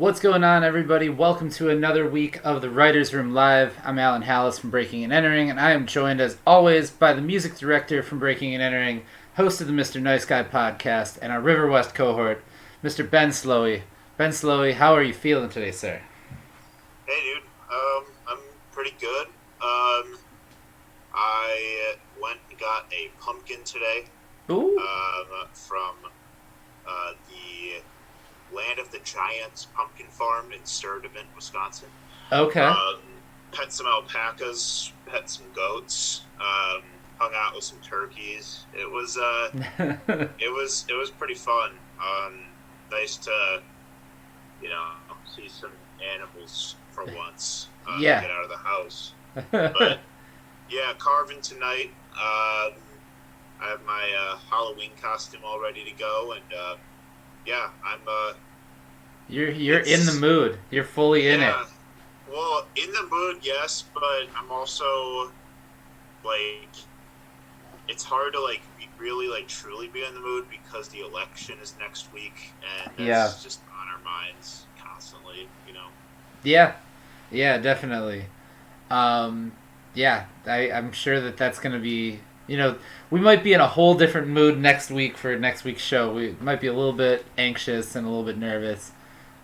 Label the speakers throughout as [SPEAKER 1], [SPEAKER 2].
[SPEAKER 1] What's going on, everybody? Welcome to another week of the Writers Room Live. I'm Alan Halas from Breaking and Entering, and I am joined, as always, by the music director from Breaking and Entering, host of the Mr. Nice Guy podcast, and our River West cohort, Mr. Ben Slowey. Ben Slowey, how are you feeling today, sir?
[SPEAKER 2] Hey, dude. I'm pretty good. I went and got a pumpkin today.
[SPEAKER 1] Ooh.
[SPEAKER 2] From the Land of the Giants pumpkin farm in Sturtevant, Wisconsin.
[SPEAKER 1] Okay.
[SPEAKER 2] Pet some alpacas, pet some goats, hung out with some turkeys. It was it was pretty fun. Nice to see some animals for once.
[SPEAKER 1] Yeah.
[SPEAKER 2] Get out of the house. But yeah, carving tonight. I have my Halloween costume all ready to go, and yeah, I'm.
[SPEAKER 1] You're in the mood. You're fully in it.
[SPEAKER 2] Well, in the mood, yes, but I'm also like, it's hard to really truly be in the mood because the election is next week, and that's just on our minds constantly,
[SPEAKER 1] Yeah, definitely. I'm sure that's going to be, we might be in a whole different mood next week for next week's show. We might be a little bit anxious and a little bit nervous.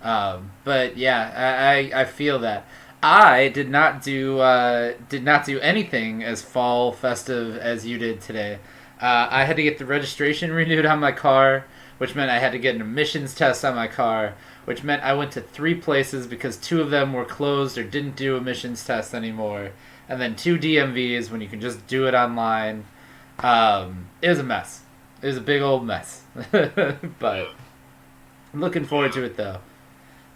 [SPEAKER 1] But yeah, I feel that. I did not do anything as fall festive as you did today. I had to get the registration renewed on my car, which meant I had to get an emissions test on my car, which meant I went to 3 places because 2 of them were closed or didn't do emissions tests anymore, and then 2 DMVs when you can just do it online. It was a mess. It was a big old mess. But I'm looking forward to it, though.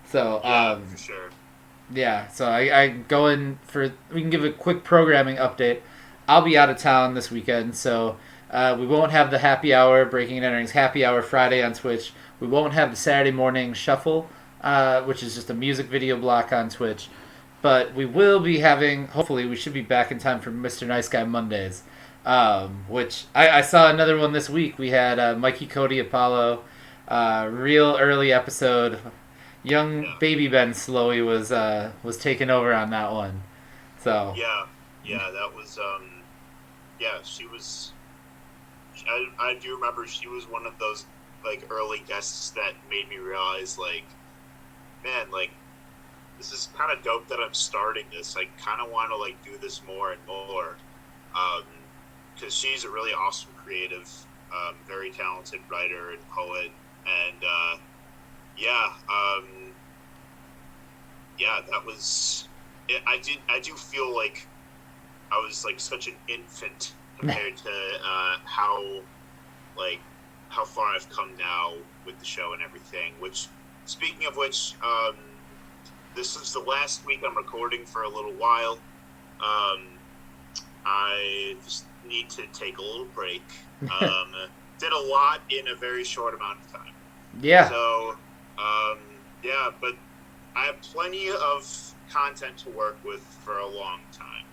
[SPEAKER 1] So,
[SPEAKER 2] for sure.
[SPEAKER 1] Yeah, so I go in for... We can give a quick programming update. I'll be out of town this weekend, so we won't have the happy hour, Breaking and Entering's happy hour Friday on Twitch. We won't have the Saturday morning shuffle, which is just a music video block on Twitch. But we will be having... Hopefully, we should be back in time for Mr. Nice Guy Mondays, which I saw another one this week. We had Mikey, Cody, Apollo, real early episode. Young baby Ben Slowey was taking over on that one. So
[SPEAKER 2] that was she was. I do remember she was one of those early guests that made me realize man, this is kind of dope that I'm starting this. I kind of want to do this more and more, because she's a really awesome creative, very talented writer and poet, and that was. I do feel like I was such an infant compared to how far I've come now with the show and everything. Which, speaking of which, this is the last week I'm recording for a little while. I just need to take a little break. Did a lot in a very short amount of time.
[SPEAKER 1] Yeah.
[SPEAKER 2] So, but I have plenty of content to work with for a long time.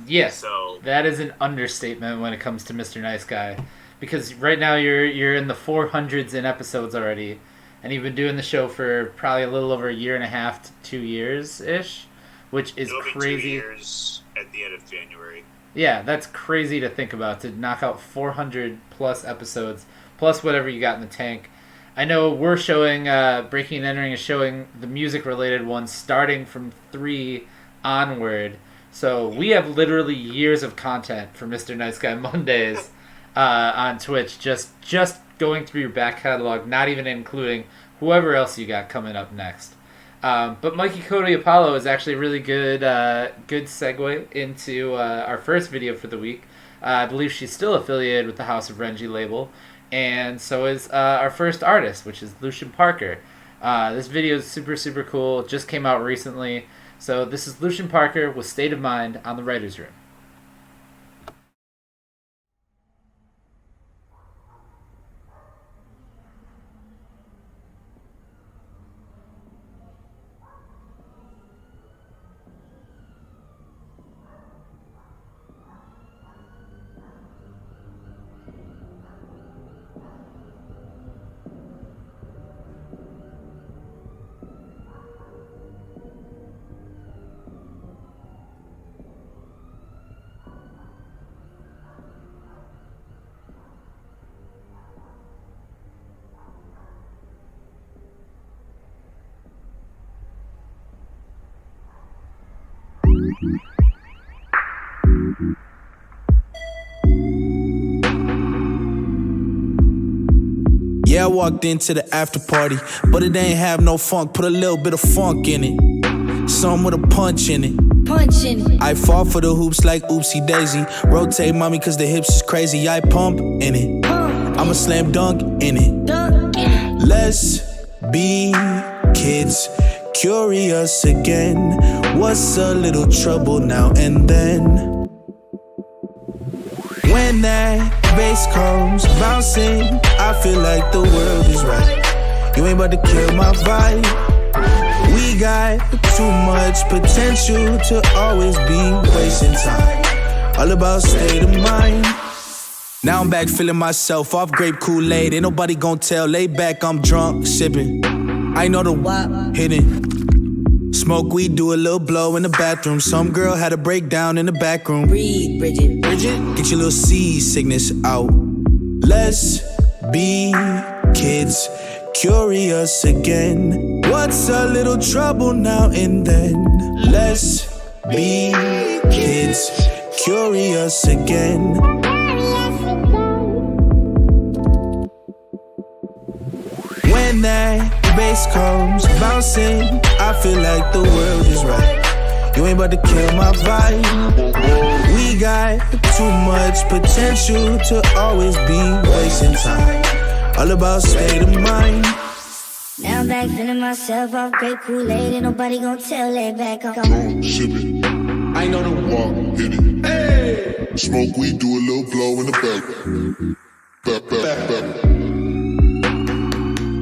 [SPEAKER 1] Yes.
[SPEAKER 2] So
[SPEAKER 1] that is an understatement when it comes to Mr. Nice Guy, because right now you're in the 400s in episodes already, and you've been doing the show for probably a little over a year and a half to 2 years ish, which is
[SPEAKER 2] it'll
[SPEAKER 1] crazy.
[SPEAKER 2] Be 2 years at the end of January.
[SPEAKER 1] Yeah, that's crazy to think about, to knock out 400 plus episodes plus whatever you got in the tank. I know we're showing, Breaking and Entering is showing the music-related ones starting from 3 onward. So we have literally years of content for Mr. Nice Guy Mondays on Twitch, just going through your back catalog, not even including whoever else you got coming up next. But Mikey, Cody, Apollo is actually a really good segue into our first video for the week. I believe she's still affiliated with the House of Renji label. And so is our first artist, which is Lucien Parker. This video is super, super cool. It just came out recently. So this is Lucien Parker with State of Mind on the Writers Room.
[SPEAKER 3] Yeah, I walked into the after party, but it ain't have no funk. Put a little bit of funk in it. Some with a punch in it. I fall for the hoops like oopsie daisy. Rotate mommy cause the hips is crazy. I pump in it. I'm a slam dunk in it. Let's be kids, curious again. What's a little trouble now and then? When that bass comes bouncing, I feel like the world is right. You ain't about to kill my vibe. We got too much potential to always be wasting time. All about state of mind. Now I'm back feeling myself off grape Kool-Aid. Ain't nobody gon' tell. Lay back, I'm drunk, sipping. I know the what hitting. Smoke weed, do a little blow in the bathroom. Some girl had a breakdown in the back room. Breathe, Bridget. Get your little seasickness out. Let's be kids, curious again. What's a little trouble now and then? Let's be kids, curious again. When that bass comes bouncing, I feel like the world is right. You ain't about to kill my vibe. We got too much potential to always be wasting time. All about state of mind.
[SPEAKER 4] Now I'm back feeling myself off great Kool-Aid. Ain't nobody gon' tell. Lay back, I'm
[SPEAKER 5] shipping. I know the walk, hit it. Hey! Smoke weed, do a little blow in the back.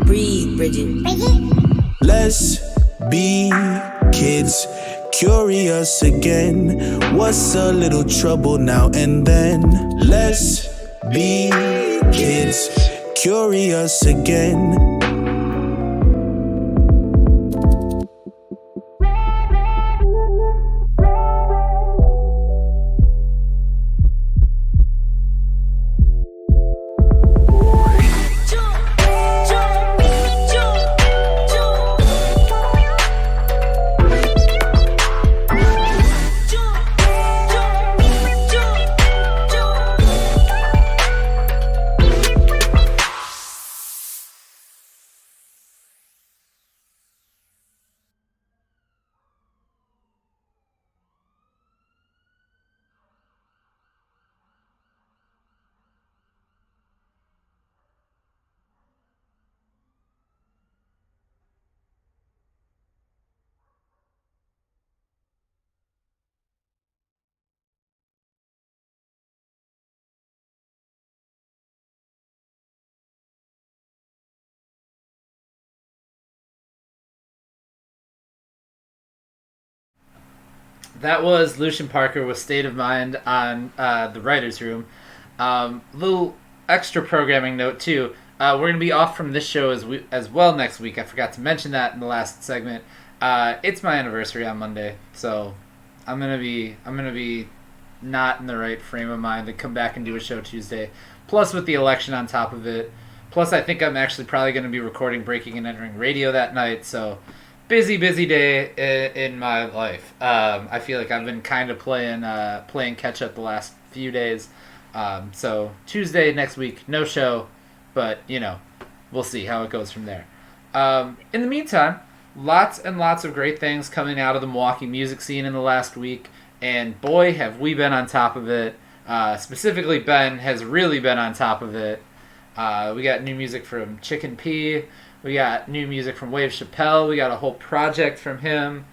[SPEAKER 4] Breathe, Bridget.
[SPEAKER 3] Let's be kids, curious again. What's a little trouble now and then? Let's be kids, curious again.
[SPEAKER 1] That was Lucien Parker with State of Mind on the Writers' Room. Little extra programming note, too. We're going to be off from this show as well next week. I forgot to mention that in the last segment. It's my anniversary on Monday, so I'm gonna be not in the right frame of mind to come back and do a show Tuesday. Plus, with the election on top of it. Plus, I think I'm actually probably going to be recording Breaking and Entering Radio that night, so busy day in my life. I feel like I've been kind of playing catch up the last few days. So Tuesday next week, no show, but we'll see how it goes from there. In the meantime, lots and lots of great things coming out of the Milwaukee music scene in the last week, and boy, have we been on top of it. Specifically, Ben has really been on top of it. We got new music from Chicken P. We got new music from Wave Chappelle. We got a whole project from him.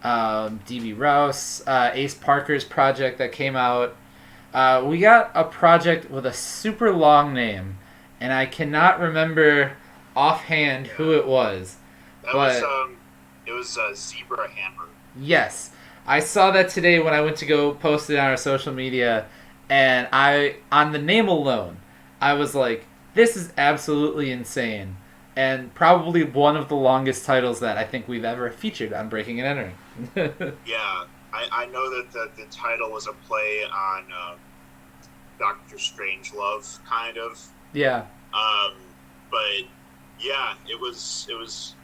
[SPEAKER 1] D.B. Rouse, Ace Parker's project that came out. We got a project with a super long name, and I cannot remember offhand who it was.
[SPEAKER 2] It was Zebra Hammer.
[SPEAKER 1] Yes. I saw that today when I went to go post it on our social media, and on the name alone, I was like, this is absolutely insane. And probably one of the longest titles that I think we've ever featured on Breaking and Entering.
[SPEAKER 2] Yeah, I know that the title was a play on Doctor Strangelove, kind of.
[SPEAKER 1] Yeah.
[SPEAKER 2] But yeah, it was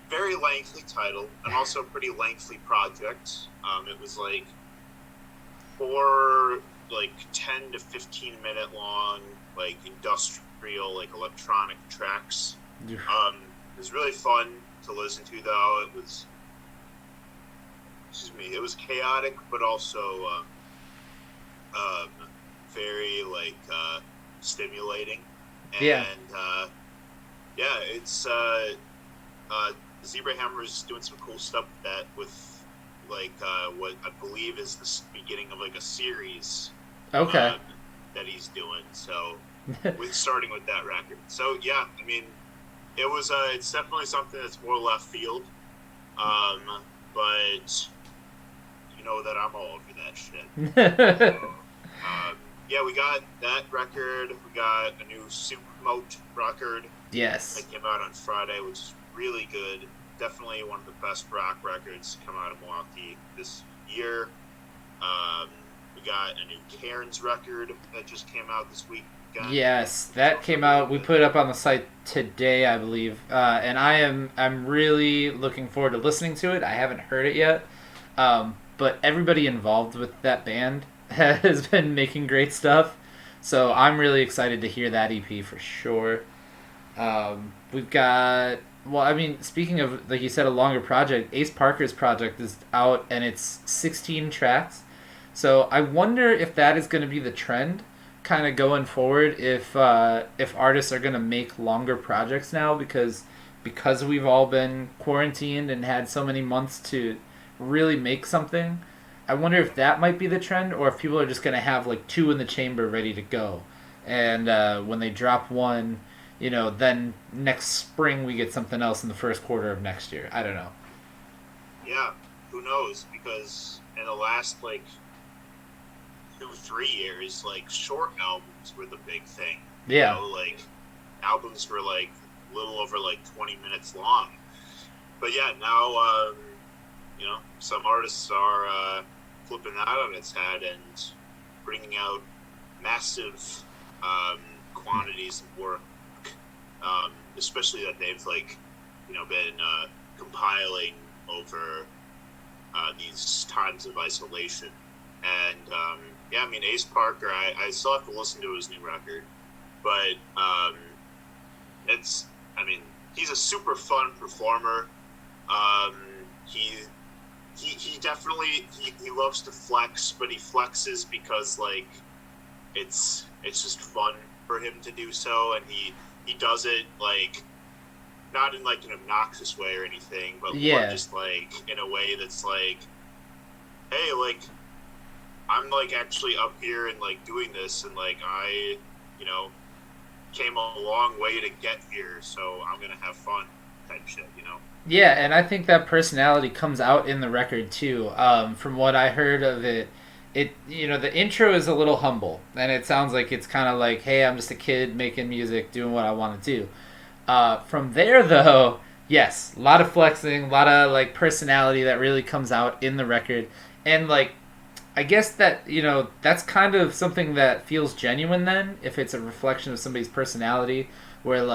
[SPEAKER 2] very lengthy title and also a pretty lengthy project. It was like 4 10 to 15 minute long, like industrial, like electronic tracks. It was really fun to listen to, though. It was chaotic, but also very stimulating. And
[SPEAKER 1] Yeah.
[SPEAKER 2] It's Zebra Hammer's doing some cool stuff with what I believe is the beginning of a series.
[SPEAKER 1] Okay.
[SPEAKER 2] That he's doing. So starting with that record. So yeah, I mean, it's definitely something that's more left field. But you know that I'm all over that shit. So, we got that record. We got a new Supermote record.
[SPEAKER 1] Yes.
[SPEAKER 2] That came out on Friday, which is really good. Definitely one of the best rock records to come out of Milwaukee this year. We got a new Cairns record that just came out this week.
[SPEAKER 1] Yes, that came out. We put it up on the site today, I believe, and I'm really looking forward to listening to it. I haven't heard it yet, but everybody involved with that band has been making great stuff, so I'm really excited to hear that EP for sure. We've got, speaking of, like you said, a longer project, Ace Parker's project is out, and it's 16 tracks, so I wonder if that is going to be the trend kind of going forward, if artists are going to make longer projects now, because we've all been quarantined and had so many months to really make something. I wonder if that might be the trend, or if people are just going to have two in the chamber ready to go, and when they drop one, then next spring we get something else in the first quarter of next year. I don't know.
[SPEAKER 2] Yeah, who knows, because in the last 2-3 years, short albums were the big thing.
[SPEAKER 1] Yeah.
[SPEAKER 2] Albums were a little over 20 minutes long. But yeah, now some artists are flipping that on its head and bringing out massive quantities of work, especially that they've been compiling over these times of isolation. And Ace Parker, I still have to listen to his new record, but he's a super fun performer. He definitely he loves to flex, but he flexes because it's just fun for him to do so, and he does it not in an obnoxious way or anything, but more just in a way that's hey, I'm actually up here and doing this, and I came a long way to get here, so I'm gonna have fun type shit,
[SPEAKER 1] Yeah, and I think that personality comes out in the record too. From what I heard of it, the intro is a little humble, and it sounds like it's kind of hey, I'm just a kid making music, doing what I want to do. From there, though, yes, a lot of flexing, a lot of personality that really comes out in the record, and I guess that that's kind of something that feels genuine then, if it's a reflection of somebody's personality, where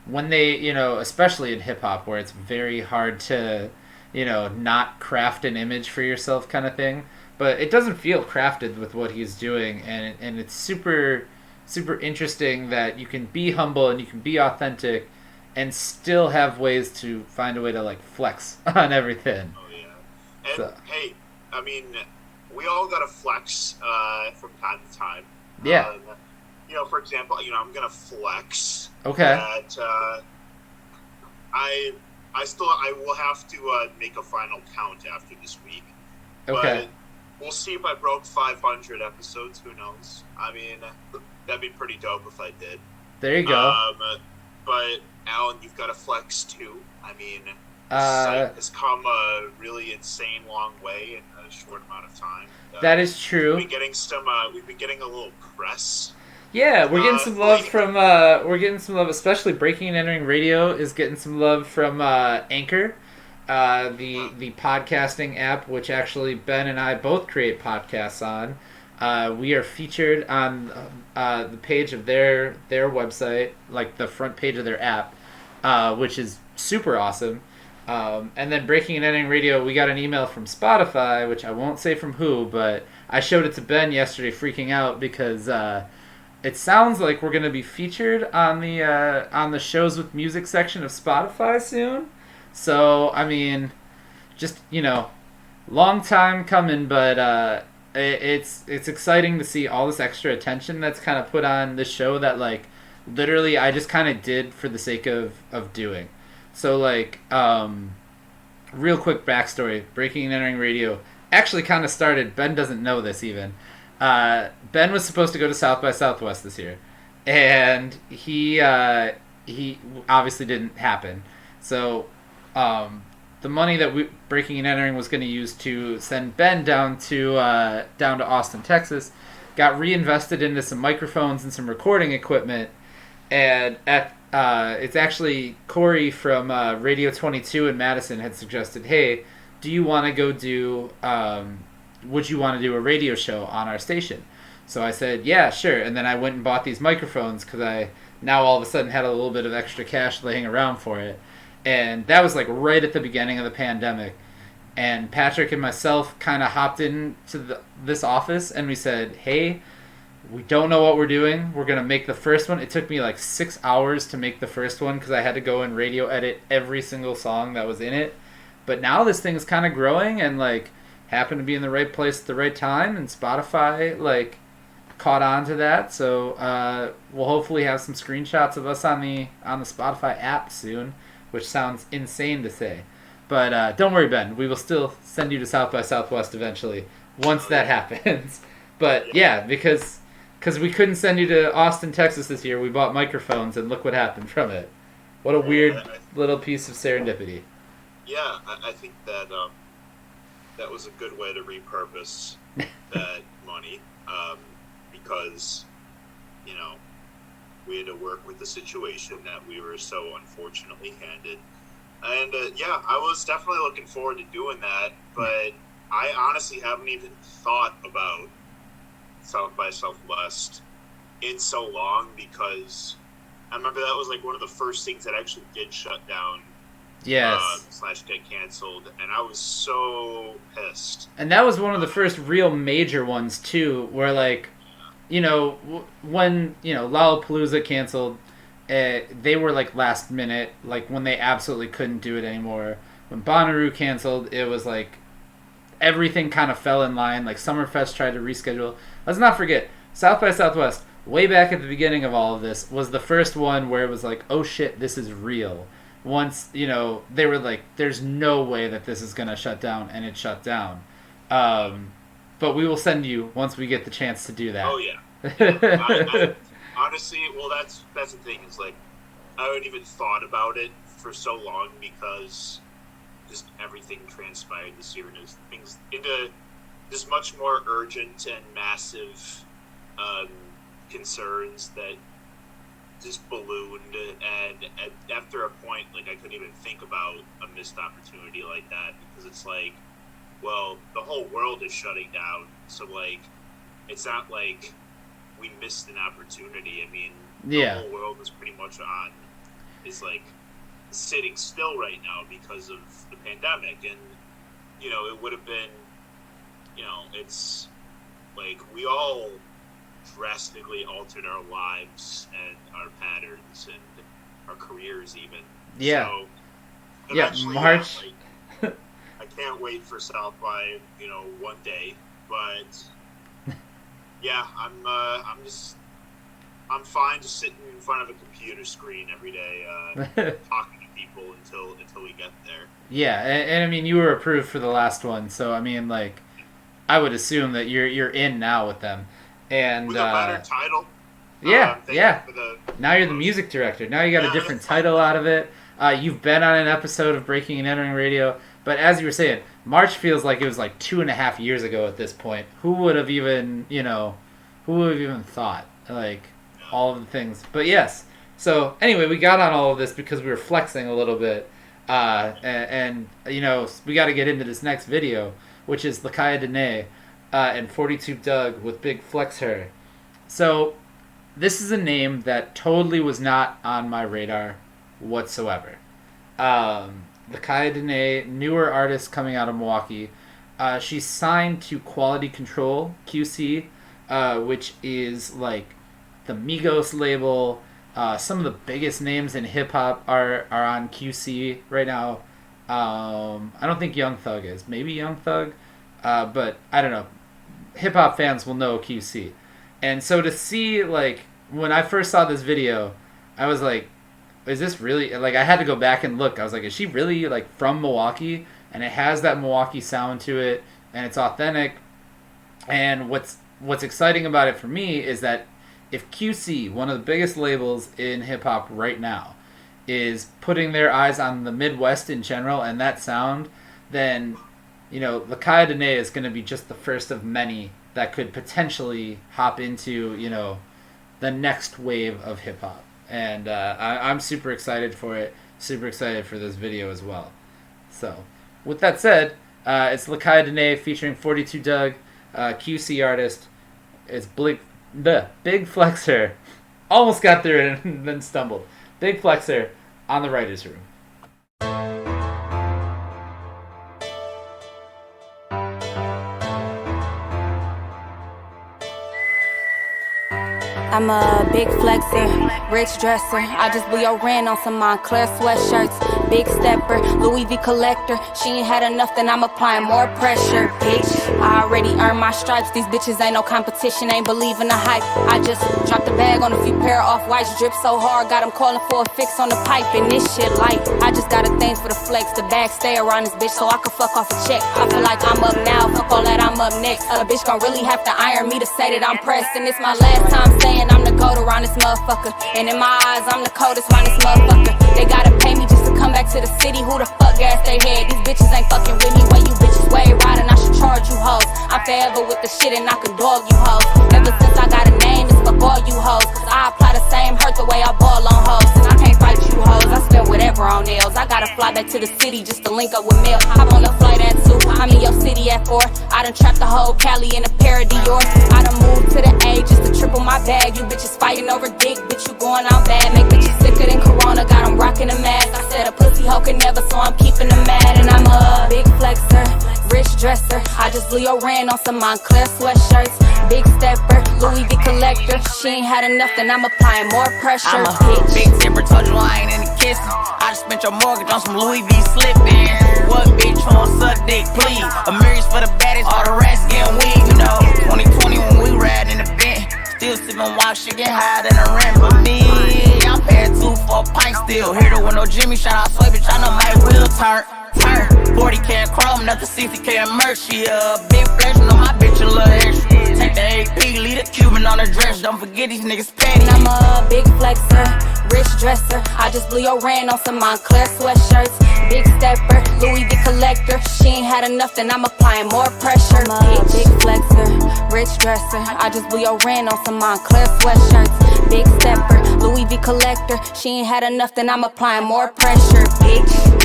[SPEAKER 1] when they, especially in hip hop, where it's very hard to, not craft an image for yourself kind of thing. But it doesn't feel crafted with what he's doing, and it's super, super interesting that you can be humble and you can be authentic and still have ways to find a way to flex on everything.
[SPEAKER 2] Oh yeah. And hey, we all gotta flex from time to time.
[SPEAKER 1] Yeah.
[SPEAKER 2] For example, I'm gonna flex.
[SPEAKER 1] Okay.
[SPEAKER 2] That I will have to make a final count after this week.
[SPEAKER 1] Okay.
[SPEAKER 2] But we'll see if I broke 500 episodes. Who knows? That'd be pretty dope if I did.
[SPEAKER 1] There you go.
[SPEAKER 2] But Alan, you've got to flex too. Site has come a really insane long way in a short amount of time.
[SPEAKER 1] That is true.
[SPEAKER 2] We've been getting a little press.
[SPEAKER 1] Yeah, we're getting some love from. We're getting some love, especially Breaking and Entering Radio is getting some love from Anchor, the podcasting app, which actually Ben and I both create podcasts on. We are featured on the page of their website, the front page of their app, which is super awesome. And then Breaking and Entering Radio, we got an email from Spotify, which I won't say from who, but I showed it to Ben yesterday, freaking out because it sounds like we're gonna be featured on the shows with music section of Spotify soon. So I mean, just long time coming, but it's exciting to see all this extra attention that's kind of put on this show that like literally I just kind of did for the sake of doing. So like real quick backstory: Breaking and Entering Radio actually kind of started. Ben doesn't know this even. Ben was supposed to go to South by Southwest this year, and he obviously didn't happen. So the money that Breaking and Entering was going to use to send Ben down to Austin, Texas, got reinvested into some microphones and some recording equipment. And it's actually Corey from Radio 22 in Madison had suggested, hey, do you want to go do, would you want to do a radio show on our station? So I said, yeah, sure. And then I went and bought these microphones because I now all of a sudden had a little bit of extra cash laying around for it. And that was like right at the beginning of the pandemic. And Patrick and myself kind of hopped into this office and we said, hey, we don't know what we're doing. We're going to make the first one. It took me like 6 hours to make the first one because I had to go and radio edit every single song that was in it. But now this thing is kind of growing and like happened to be in the right place at the right time, and Spotify like caught on to that. So we'll hopefully have some screenshots of us on the Spotify app soon, which sounds insane to say. But don't worry, Ben. We will still send you to South by Southwest eventually once that happens. But yeah, because we couldn't send you to Austin, Texas this year, we bought microphones, and look what happened from it. What a weird little piece of serendipity.
[SPEAKER 2] Yeah, I think that that was a good way to repurpose that money, because, we had to work with the situation that we were so unfortunately handed. And, I was definitely looking forward to doing that, but I honestly haven't even thought about South by Southwest in so long, because I remember that was like one of the first things that actually did shut down.
[SPEAKER 1] Yes.
[SPEAKER 2] / get canceled, and I was so pissed.
[SPEAKER 1] And that was one of the first real major ones too, where like, when Lollapalooza canceled, they were like last minute, like when they absolutely couldn't do it anymore. When Bonnaroo canceled, it was like everything kind of fell in line. Like Summerfest tried to reschedule. Let's not forget, South by Southwest, way back at the beginning of all of this, was the first one where it was like, oh shit, this is real. Once, they were like, there's no way that this is going to shut down, and it shut down. But we will send you once we get the chance to do that.
[SPEAKER 2] Oh, yeah. I honestly, well, that's the thing, is like, I haven't even thought about it for so long because just everything transpired this year, and things into just much more urgent and massive concerns that just ballooned, and after a point, like, I couldn't even think about a missed opportunity like that, because it's like, well, the whole world is shutting down, so like, it's not like we missed an opportunity. I mean, the whole world is pretty much is like sitting still right now because of the pandemic, and it would have been, it's like we all drastically altered our lives and our patterns and our careers even.
[SPEAKER 1] Yeah.
[SPEAKER 2] So
[SPEAKER 1] March.
[SPEAKER 2] I can't wait for South by, one day, but yeah, I'm fine just sitting in front of a computer screen every day, talking to people until we get there.
[SPEAKER 1] Yeah, and I mean, you were approved for the last one, so I mean, like, I would assume that you're in now with them. And
[SPEAKER 2] with a better title.
[SPEAKER 1] Yeah. Now you're the music director. Now you got a different title out of it. You've been on an episode of Breaking and Entering Radio, but as you were saying, March feels like it was like 2.5 years ago at this point. Who would have even thought, like, all of the things? But yes. So anyway, we got on all of this because we were flexing a little bit, and we got to get into this next video, which is Lakeyah Danaee and 42 Doug with Big Flex Her. So this is a name that totally was not on my radar whatsoever. Lakeyah Danaee, newer artist coming out of Milwaukee. She's signed to Quality Control, QC, which is like the Migos label. Some of the biggest names in hip hop are on QC right now. I don't think Young Thug is. Maybe Young Thug, but I don't know. Hip hop fans will know QC, and so to see like when I first saw this video, I was like, is this really like? I had to go back and look. I was like, is she really like from Milwaukee? And it has that Milwaukee sound to it, and it's authentic. And what's exciting about it for me is that if QC, one of the biggest labels in hip-hop right now, is putting their eyes on the Midwest in general and that sound, then, Lakeyah Danaee is going to be just the first of many that could potentially hop into, the next wave of hip-hop. And I'm super excited for it, super excited for this video as well. So, with that said, it's Lakeyah Danaee featuring 42 Doug, QC artist. It's Big Flexer. Almost got through it and then stumbled. Big Flexer on the writer's room.
[SPEAKER 6] I'm a big flexer, rich dresser. I just blew your rent on some Montclair sweatshirts. Big stepper, Louis V collector. She ain't had enough, then I'm applying more pressure, bitch. I already earned my stripes. These bitches ain't no competition, ain't believing the hype. I just dropped the bag on a few pair of off-whites. Drip so hard, got them calling for a fix on the pipe. And this shit light. I just got a thing for the flex. The bag stay around this bitch so I can fuck off a check. I feel like I'm up now, fuck all that, I'm up next. A bitch gon' really have to iron me to say that I'm pressed. And it's my last time saying I'm the goat around this motherfucker. And in my eyes, I'm the coldest around this motherfucker. They gotta pay me just to come back to the city. Who the fuck gas they head? These bitches ain't fucking with me. When you bitches way riding, I should charge you hoes. I'm forever with the shit and I can dog you hoes. Ever since I got a name, it's fuck all you hoes. Cause I apply the same hurt the way I ball on hoes. And I can't fight you hoes, I spend whatever on nails. I gotta fly back to the city just to link up with Mill. I'm on the flight at 2, I'm in your city at 4. I done trapped the whole Cali in a pair of Dior. I done moved to the A just to triple my bag. You bitches fighting over dick, bitch, you going out bad. Make bitches sicker than Corona, got them rocking a mask. I said a pussy hoe can never, so I'm keeping them mad. And I'm a big flexer, rich dresser. I just blew your rent on some Montclair sweatshirts. Big stepper, Louis V collector. She ain't had enough, then I'm applying more pressure.
[SPEAKER 7] I'm a big zipper, told you I ain't into kissing. I just spent your mortgage on some Louis V slipping. What bitch won't suck dick, please? A mirrors for the baddest, all the rest getting weed, 2020 when we ride in the Benz. Still sippin' wild shit, get higher than a rent. But me, I'm paying 2 for a pint still. Here to with no Jimmy, shout out Slowey, bitch, I know my wheel turn. 40K in chrome, nothing 60K in merch. She a big flex, know my bitch a little extra. Take the AP, leave the Cuban on the dress. Don't forget these niggas petty.
[SPEAKER 6] I'm a big flexer, rich dresser. I just blew your rent on some Montclair sweatshirts. Big stepper, Louis V collector. She ain't had enough, then I'm applying more pressure. I'm a big flexer, rich dresser. I just blew your rent on some Montclair sweatshirts. Big stepper, Louis V collector. She ain't had enough, then I'm applying more pressure, bitch.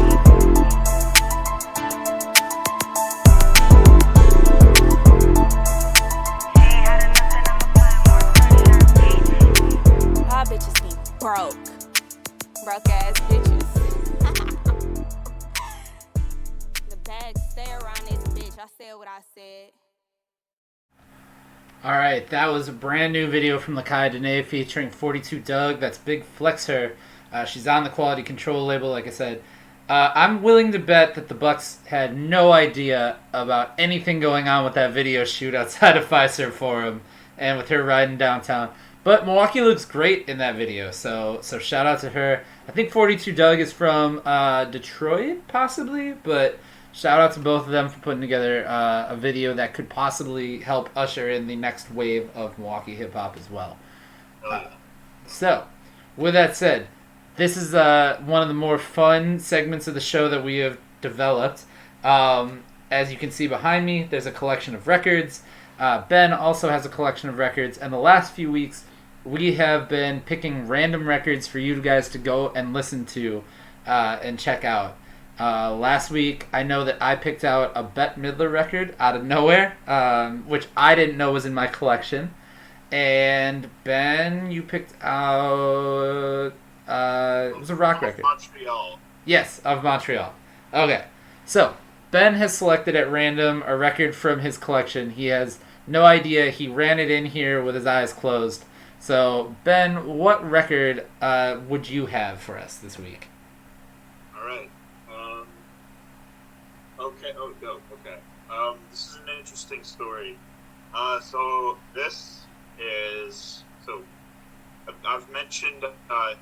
[SPEAKER 6] Bitches be broke ass bitches. The bag stay around this bitch. I said what I said.
[SPEAKER 1] Alright, that was a brand new video from Lakeyah Danaee featuring 42 Doug. That's Big Flexer. She's on the Quality Control label, like I said. I'm willing to bet that the Bucks had no idea about anything going on with that video shoot outside of Fiserv Forum and with her riding downtown. But Milwaukee looks great in that video, so shout out to her. I think 42 Doug is from Detroit, possibly, but shout out to both of them for putting together a video that could possibly help usher in the next wave of Milwaukee hip-hop as well. So, with that said, this is one of the more fun segments of the show that we have developed. As you can see behind me, there's a collection of records. Ben also has a collection of records, and the last few weeks we have been picking random records for you guys to go and listen to and check out. Last week, I know that I picked out a Bette Midler record out of nowhere, which I didn't know was in my collection. And Ben, you picked out it was a rock record.
[SPEAKER 2] Montreal.
[SPEAKER 1] Yes, of Montreal. Okay, so Ben has selected at random a record from his collection. He has no idea. He ran it in here with his eyes closed. So, Ben, what record would you have for us this week?
[SPEAKER 2] All right. Okay. Oh, no. Okay. This is an interesting story. So this is I've mentioned a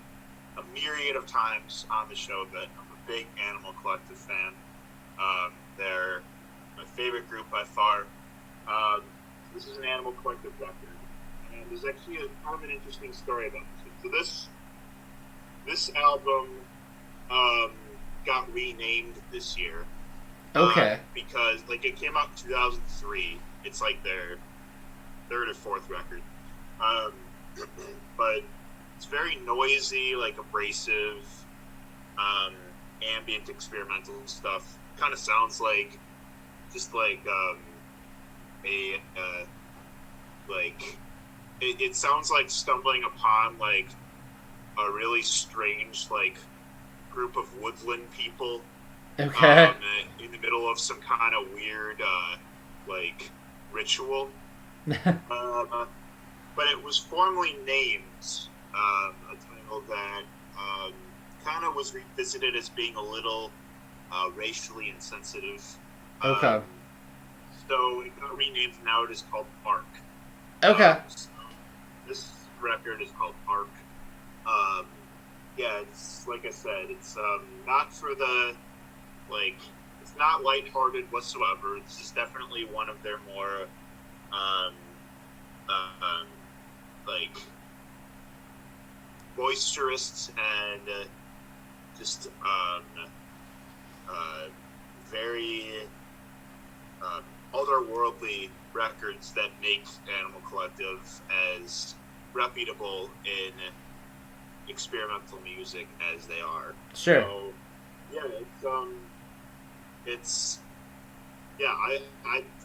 [SPEAKER 2] myriad of times on the show that I'm a big Animal Collective fan. They're my favorite group by far. This is an Animal Collective record, and there's actually kind of an interesting story about this. So this album got renamed this year.
[SPEAKER 1] Okay.
[SPEAKER 2] Because it came out in 2003. It's like their third or fourth record. But it's very noisy, abrasive, ambient experimental stuff. Kind of sounds like it sounds like stumbling upon a really strange group of woodland people.
[SPEAKER 1] Okay.
[SPEAKER 2] In the middle of some kind of weird ritual. But it was formally named a title that kind of was revisited as being a little racially insensitive.
[SPEAKER 1] Okay.
[SPEAKER 2] So it got renamed. Now it is called Arc.
[SPEAKER 1] Okay.
[SPEAKER 2] So this record is called Arc. Yeah, it's like I said, it's not for the it's not lighthearted whatsoever. This is definitely one of their more boisterous and just very otherworldly records that make Animal Collective as reputable in experimental music as they are.
[SPEAKER 1] Sure.
[SPEAKER 2] So, yeah,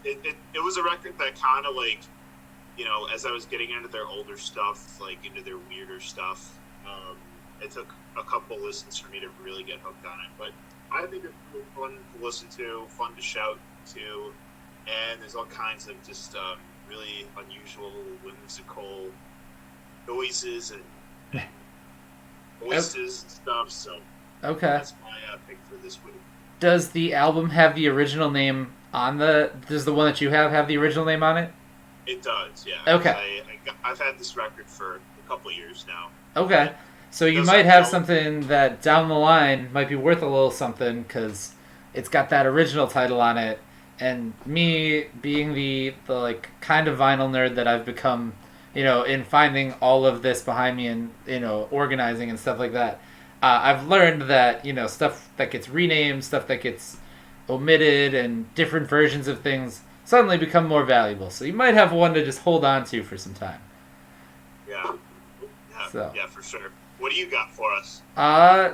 [SPEAKER 2] it was a record that kind of as I was getting into their older stuff, into their weirder stuff, it took a couple listens for me to really get hooked on it. But I think it's really fun to listen to, fun to shout to, and there's all kinds of just really unusual, whimsical noises and voices and stuff. So
[SPEAKER 1] okay.
[SPEAKER 2] That's my pick for this week.
[SPEAKER 1] Does the album have the original name on does the one that you have the original name on it?
[SPEAKER 2] It does, yeah.
[SPEAKER 1] Okay.
[SPEAKER 2] I've had this record for a couple years now.
[SPEAKER 1] Okay. So you might have something that down the line might be worth a little something because it's got that original title on it. And me being the kind of vinyl nerd that I've become, in finding all of this behind me and, organizing and stuff like that, I've learned that, stuff that gets renamed, stuff that gets omitted, and different versions of things suddenly become more valuable. So you might have one to just hold on to for some time.
[SPEAKER 2] Yeah.
[SPEAKER 1] So.
[SPEAKER 2] Yeah, for sure. What do you got for us?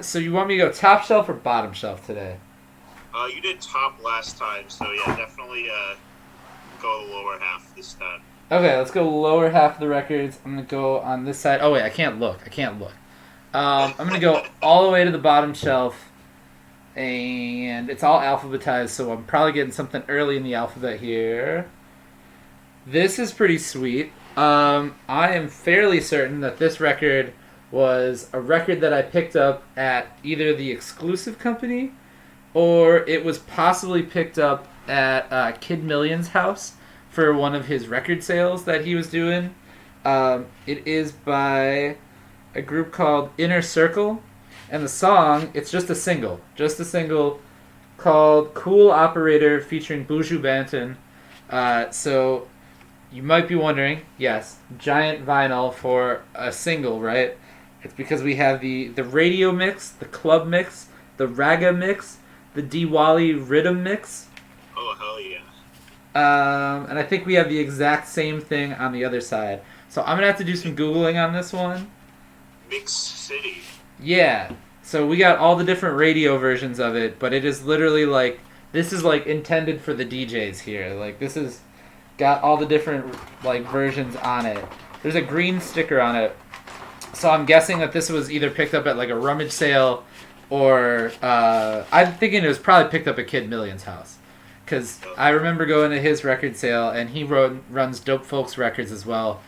[SPEAKER 1] So you want me to go top shelf or bottom shelf today?
[SPEAKER 2] You did top last time, so yeah, definitely go the lower half this time.
[SPEAKER 1] Okay, let's go lower half of the records. I'm going to go on this side. Oh, wait, I can't look. I'm going to go all the way to the bottom shelf, and it's all alphabetized, so I'm probably getting something early in the alphabet here. This is pretty sweet. I am fairly certain that this record was a record that I picked up at either the Exclusive Company or it was possibly picked up at Kid Million's house for one of his record sales that he was doing. It is by a group called Inner Circle, and the song, it's just a single called Cool Operator featuring Buju Banton. So you might be wondering, yes, giant vinyl for a single, right? It's because we have the radio mix, the club mix, the raga mix, the Diwali rhythm mix.
[SPEAKER 2] Oh, hell yeah.
[SPEAKER 1] And I think we have the exact same thing on the other side. So I'm going to have to do some Googling on this one.
[SPEAKER 2] Mix City.
[SPEAKER 1] Yeah. So we got all the different radio versions of it, but it is literally this is intended for the DJs here. This is got all the different versions on it. There's a green sticker on it. So I'm guessing that this was either picked up at a rummage sale or I'm thinking it was probably picked up at Kid Million's house. Because I remember going to his record sale, and he runs Dope Folks Records as well.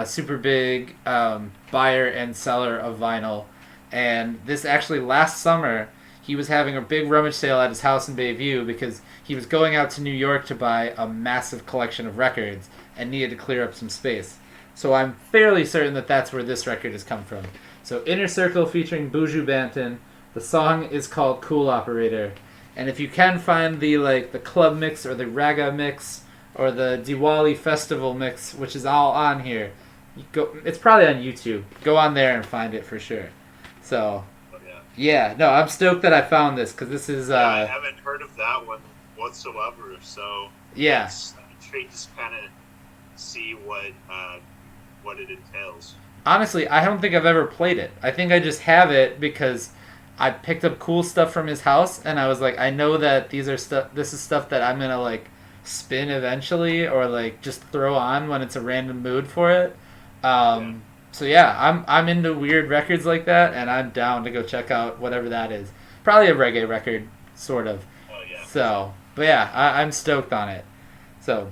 [SPEAKER 1] super big buyer and seller of vinyl. And this actually last summer, he was having a big rummage sale at his house in Bayview because he was going out to New York to buy a massive collection of records and needed to clear up some space. So I'm fairly certain that that's where this record has come from. So Inner Circle featuring Buju Banton. The song is called Cool Operator. And if you can find the club mix or the raga mix or the Diwali festival mix, which is all on here, it's probably on YouTube. Go on there and find it for sure. So, yeah, no, I'm stoked that I found this because this is.
[SPEAKER 2] I haven't heard of that one whatsoever. So
[SPEAKER 1] yeah,
[SPEAKER 2] I'm intrigued to kind of see what it entails.
[SPEAKER 1] Honestly, I don't think I've ever played it. I think I just have it because I picked up cool stuff from his house, and I was like, I know that this is stuff that I'm gonna like spin eventually, or like just throw on when it's a random mood for it. So yeah, I'm into weird records like that, and I'm down to go check out whatever that is. Probably a reggae record, sort of.
[SPEAKER 2] Oh yeah.
[SPEAKER 1] So, but yeah, I'm stoked on it. So,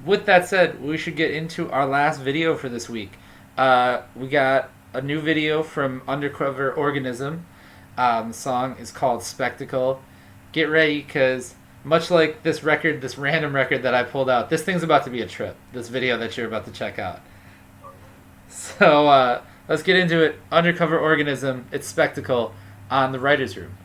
[SPEAKER 1] with that said, we should get into our last video for this week. We got a new video from Undercover Organism. The song is called Spectacle. Get ready, because much like this random record that I pulled out, this thing's about to be a trip, this video that you're about to check out. So let's get into it. Undercover Organism, it's Spectacle on the Writer's Room.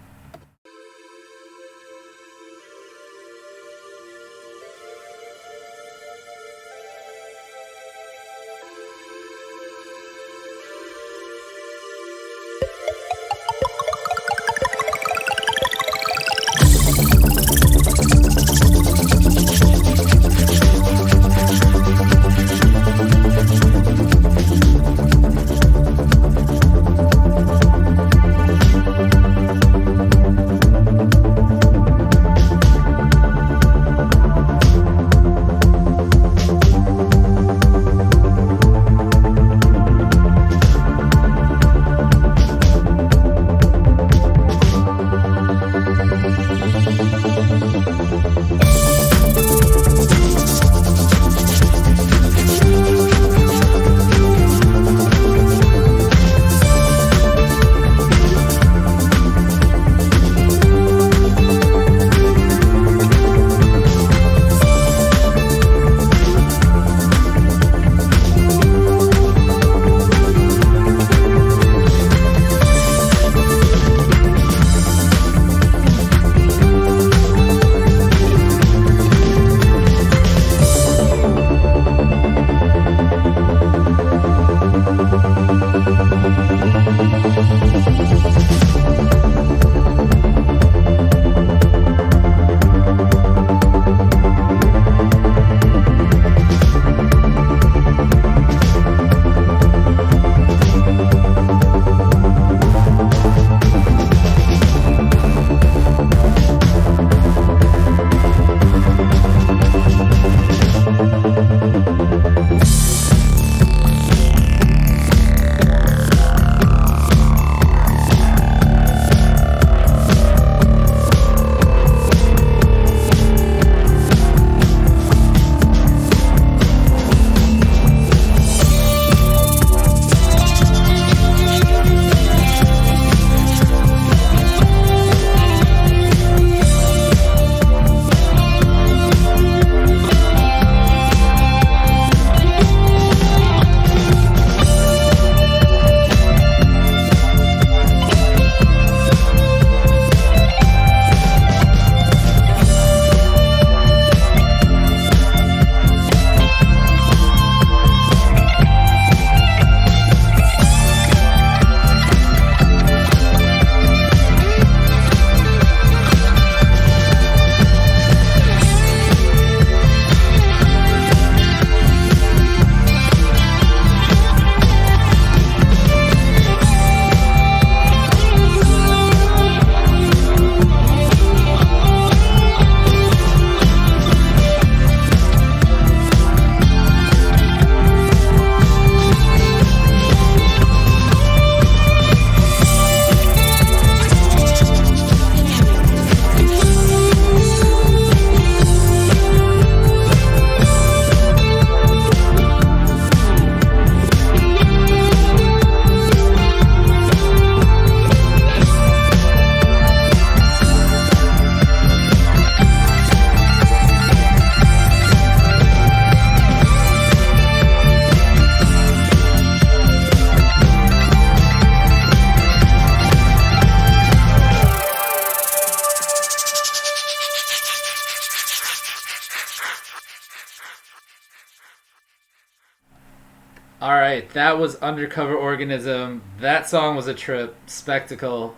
[SPEAKER 1] All right, that was Undercover Organism. That song was a trip, spectacle.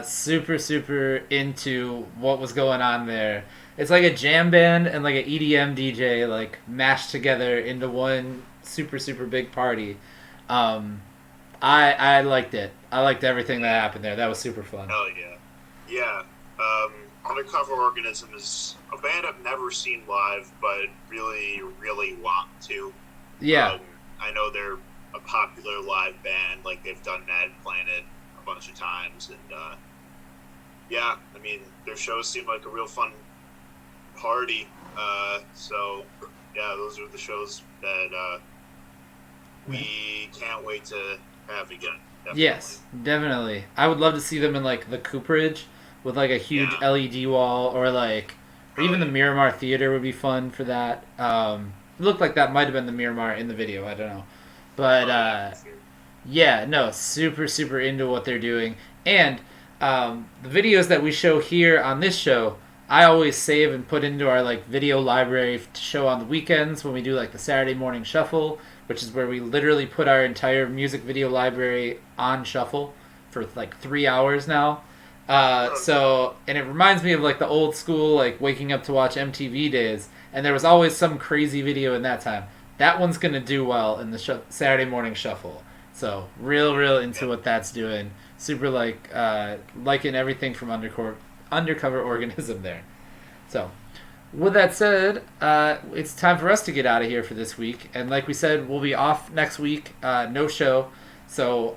[SPEAKER 1] Super, super into what was going on there. It's like a jam band and like an EDM DJ like mashed together into one super, super big party. I liked it. I liked everything that happened there. That was super fun.
[SPEAKER 2] Hell yeah. Yeah. Undercover Organism is a band I've never seen live, but really, really want to.
[SPEAKER 1] Yeah.
[SPEAKER 2] I know they're a popular live band. Like, they've done Mad Planet a bunch of times. And, yeah, I mean, their shows seem like a real fun party. So, yeah, those are the shows that we can't wait to have again. Definitely.
[SPEAKER 1] Yes, definitely. I would love to see them in, like, the Cooperage with, like, a huge LED wall, or, like, or even the Miramar Theater would be fun for that. It looked like that might have been the Miramar in the video. I don't know. But, yeah, no, super, super into what they're doing. And the videos that we show here on this show, I always save and put into our, like, video library to show on the weekends when we do, like, the Saturday morning shuffle, which is where we literally put our entire music video library on shuffle for, like, 3 hours now. So, and it reminds me of, like, the old school, like, waking up to watch MTV days. And there was always some crazy video in that time. That one's going to do well in the Saturday morning shuffle. So, real into what that's doing. Super, like, liking everything from Undercover Organism there. So, with that said, it's time for us to get out of here for this week. And like we said, we'll be off next week. No show. So,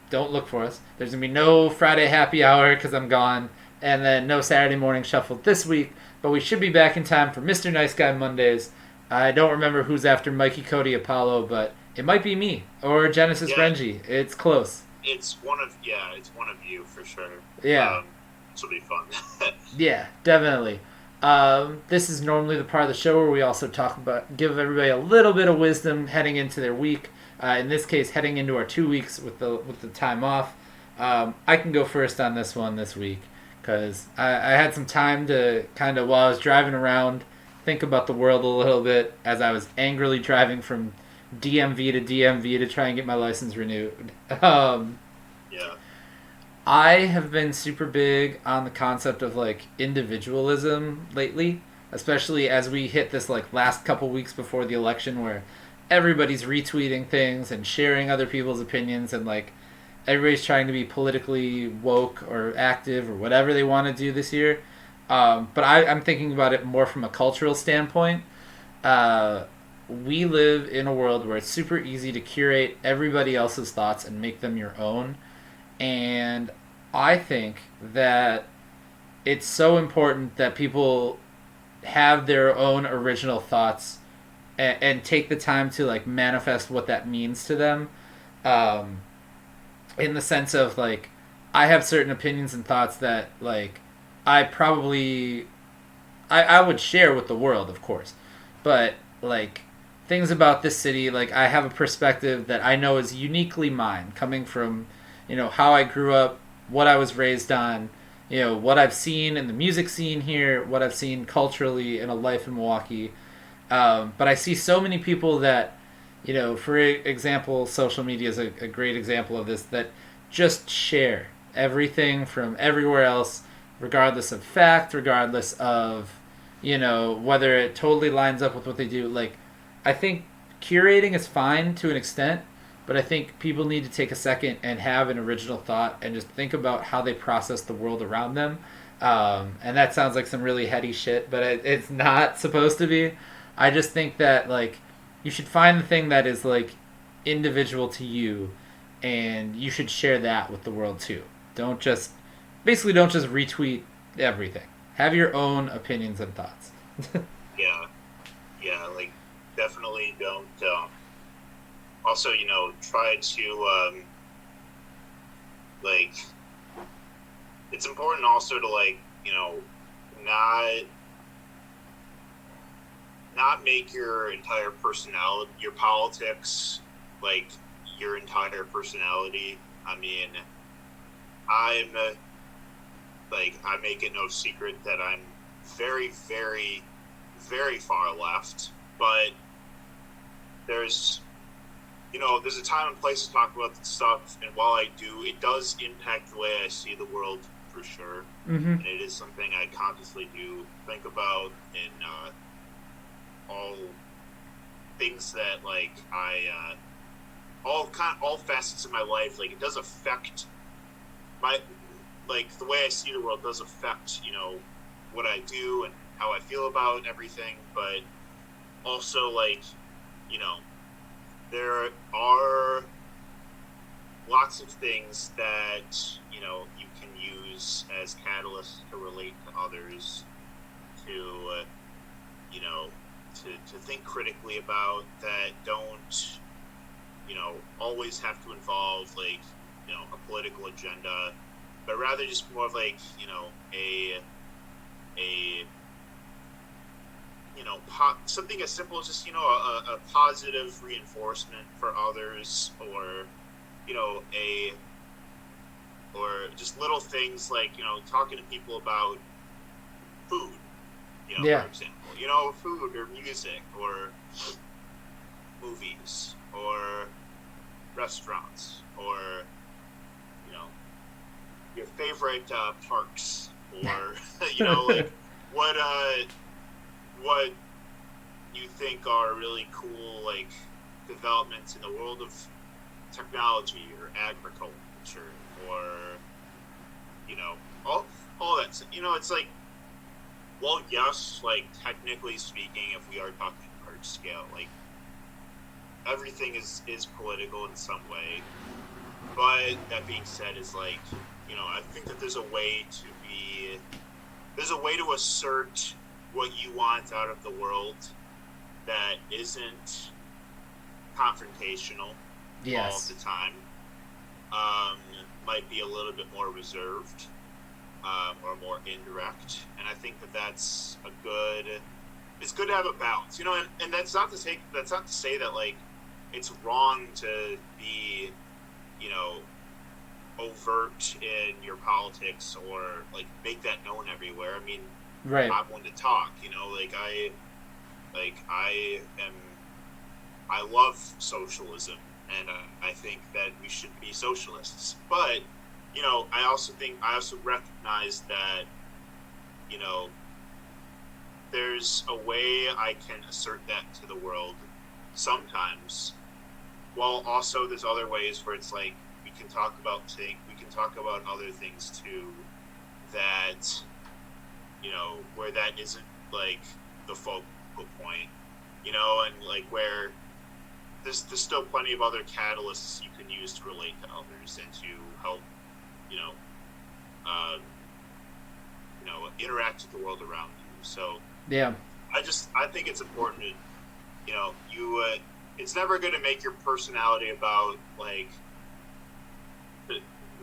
[SPEAKER 1] don't look for us. There's going to be no Friday happy hour because I'm gone. And then no Saturday morning shuffle this week. But we should be back in time for Mr. Nice Guy Mondays. I don't remember who's after Mikey, Cody, Apollo, but it might be me or Genesis Renji. It's close.
[SPEAKER 2] It's one of you for sure.
[SPEAKER 1] Yeah.
[SPEAKER 2] This will be fun.
[SPEAKER 1] Yeah, definitely. This is normally the part of the show where we also give everybody a little bit of wisdom heading into their week. In this case, heading into our 2 weeks with the time off. I can go first on this one this week because I had some time to kind of, while I was driving around, think about the world a little bit as I was angrily driving from DMV to DMV to try and get my license renewed.
[SPEAKER 2] Yeah.
[SPEAKER 1] I have been super big on the concept of, like, individualism lately, especially as we hit this, like, last couple weeks before the election where everybody's retweeting things and sharing other people's opinions, and, like, everybody's trying to be politically woke or active or whatever they want to do this year. But I'm thinking about it more from a cultural standpoint. We live in a world where it's super easy to curate everybody else's thoughts and make them your own. And I think that it's so important that people have their own original thoughts and take the time to, like, manifest what that means to them. In the sense of, like, I have certain opinions and thoughts that, like, I would share with the world, of course. But, like, things about this city, like, I have a perspective that I know is uniquely mine, coming from, you know, how I grew up, what I was raised on, you know, what I've seen in the music scene here, what I've seen culturally in a life in Milwaukee. But I see so many people that, you know, for example, social media is a great example of this, that just share everything from everywhere else, regardless of fact, regardless of, you know, whether it totally lines up with what they do. Like, I think curating is fine to an extent, but I think people need to take a second and have an original thought and just think about how they process the world around them. And that sounds like some really heady shit, but it's not supposed to be. I just think that, like, you should find the thing that is, like, individual to you, and you should share that with the world too. Don't just retweet everything. Have your own opinions and thoughts.
[SPEAKER 2] Yeah, like, definitely don't. Also, you know, try to, like, it's important also to, like, you know, not make your entire personality, your politics, like, your entire personality. I mean, I make it no secret that I'm very, very, very far left, but there's there's a time and place to talk about this stuff, and while I do, it does impact the way I see the world for sure. And it is something I consciously do think about in all things that like all facets of my life. Like it does affect my the way I see the world does affect what I do and how I feel about everything, but also there are lots of things that you can use as catalysts to relate to others, to to think critically about, that don't always have to involve a political agenda, but rather just more of a something as simple as just a positive reinforcement for others, or or just little things like talking to people about food, for example, food or music or movies or restaurants, or your favorite parks, or what you think are really cool developments in the world of technology or agriculture, or all that. It's well, yes, technically speaking, if we are talking large scale, everything is political in some way. But that being said, is I think that there's a way to assert what you want out of the world that isn't confrontational all the time. Might be a little bit more reserved, or more indirect, and I think that it's good to have a balance, and that's not to say that it's wrong to be overt in your politics, or make that known everywhere. I mean,
[SPEAKER 1] right.
[SPEAKER 2] I'm one to talk, I love socialism, and I think that we should be socialists, but I also recognize that there's a way I can assert that to the world sometimes, while also there's other ways where it's we can talk about other things too, that where that isn't the focal point, and where there's still plenty of other catalysts you can use to relate to others and to help interact with the world around you. So
[SPEAKER 1] yeah,
[SPEAKER 2] I think it's important to it's never going to make your personality about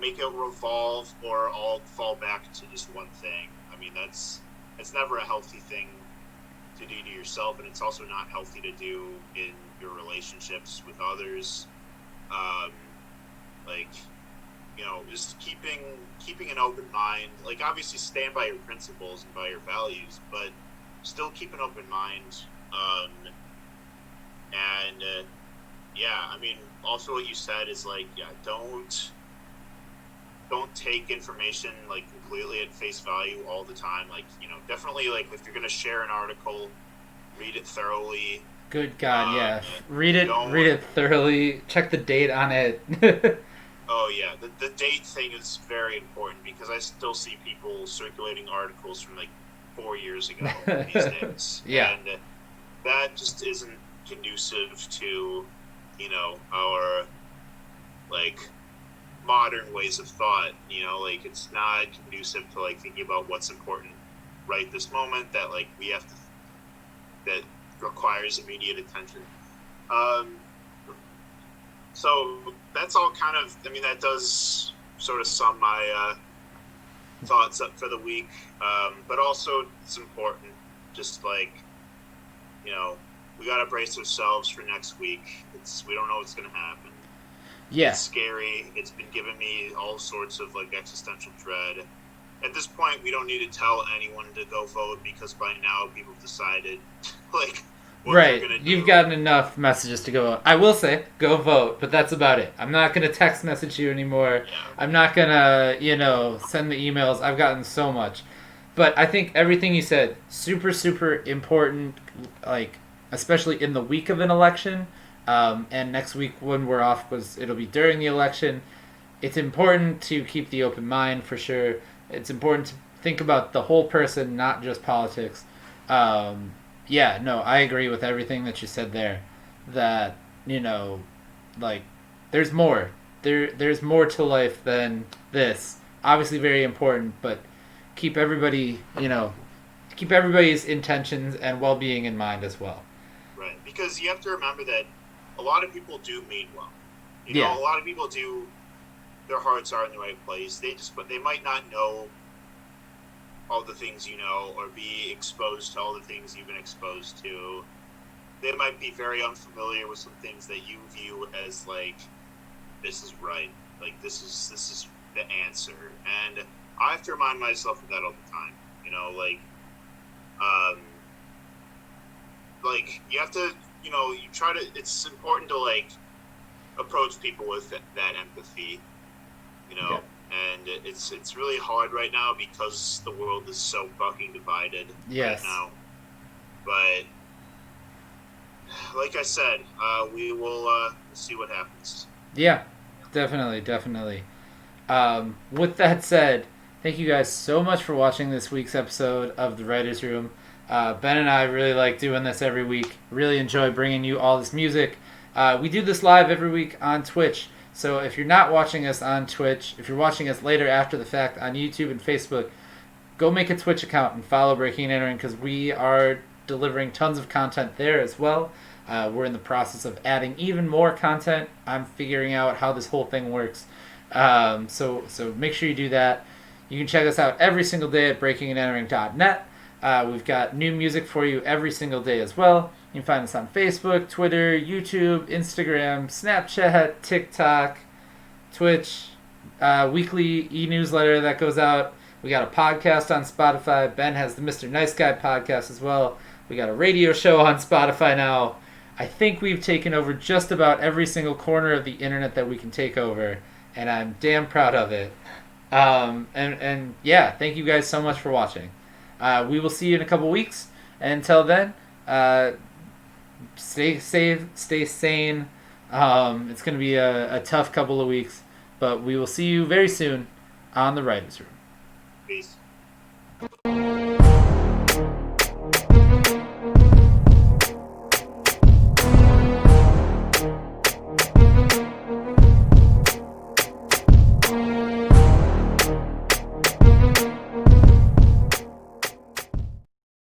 [SPEAKER 2] make it revolve or all fall back to just one thing. I mean, it's never a healthy thing to do to yourself, and it's also not healthy to do in your relationships with others. Just keeping an open mind. Obviously stand by your principles and by your values, but still keep an open mind. I mean, also what you said is don't take information completely at face value all the time. Definitely if you're gonna share an article, read it thoroughly.
[SPEAKER 1] Good God, yeah. Read it thoroughly. Check the date on it.
[SPEAKER 2] Oh yeah, the date thing is very important, because I still see people circulating articles from 4 years ago these days.
[SPEAKER 1] Yeah.
[SPEAKER 2] And that just isn't conducive to our modern ways of thought. It's not conducive to thinking about what's important right this moment, that we have to, that requires immediate attention. So that's all kind of, I mean, that does sort of sum my thoughts up for the week. But also it's important, just we got to brace ourselves for next week. We don't know what's going to happen.
[SPEAKER 1] Yeah.
[SPEAKER 2] It's scary. It's been giving me all sorts of existential dread. At this point, we don't need to tell anyone to go vote, because by now people have decided what they're
[SPEAKER 1] Right.
[SPEAKER 2] gonna do.
[SPEAKER 1] You've gotten enough messages to go. I will say, go vote, but that's about it. I'm not gonna text message you anymore.
[SPEAKER 2] Yeah.
[SPEAKER 1] I'm not gonna, send the emails. I've gotten so much. But I think everything you said, super, super important, like, especially in the week of an election, and next week when we're off, it'll be during the election. It's important to keep the open mind, for sure. It's important to think about the whole person, not just politics. Yeah, no, I agree with everything that you said there. That, like, there's more. There's more to life than this. Obviously very important, but keep everybody's intentions and well-being in mind as well.
[SPEAKER 2] Right, because you have to remember that a lot of people do mean well.
[SPEAKER 1] Yeah.
[SPEAKER 2] A lot of people do. Their hearts are in the right place. But they might not know all the things you know, or be exposed to all the things you've been exposed to. They might be very unfamiliar with some things that you view as like, this is right. Like this is the answer, and I have to remind myself of that all the time. Like you have to, you try to. It's important to like approach people with that empathy,
[SPEAKER 1] Yeah.
[SPEAKER 2] and it's really hard right now because the world is so fucking divided
[SPEAKER 1] Yes.
[SPEAKER 2] right now. But like I said, we will see what happens.
[SPEAKER 1] Yeah, definitely. With that said, thank you guys so much for watching this week's episode of The Writer's Room. Ben and I really like doing this every week. Really enjoy bringing you all this music. We do this live every week on Twitch. So if you're not watching us on Twitch, if you're watching us later after the fact on YouTube and Facebook, go make a Twitch account and follow Breaking and Entering, because we are delivering tons of content there as well. We're in the process of adding even more content. I'm figuring out how this whole thing works. So make sure you do that. You can check us out every single day at breakingandentering.net. We've got new music for you every single day as well. You can find us on Facebook, Twitter, YouTube, Instagram, Snapchat, TikTok, Twitch, weekly e-newsletter that goes out. We got a podcast on Spotify. Ben has the Mr. Nice Guy podcast as well. We got a radio show on Spotify now. I think we've taken over just about every single corner of the internet that we can take over, and I'm damn proud of it. And yeah, thank you guys so much for watching. We will see you in a couple weeks. And until then, stay safe, stay sane. It's going to be a tough couple of weeks, but we will see you very soon on The Writer's Room.
[SPEAKER 2] Peace.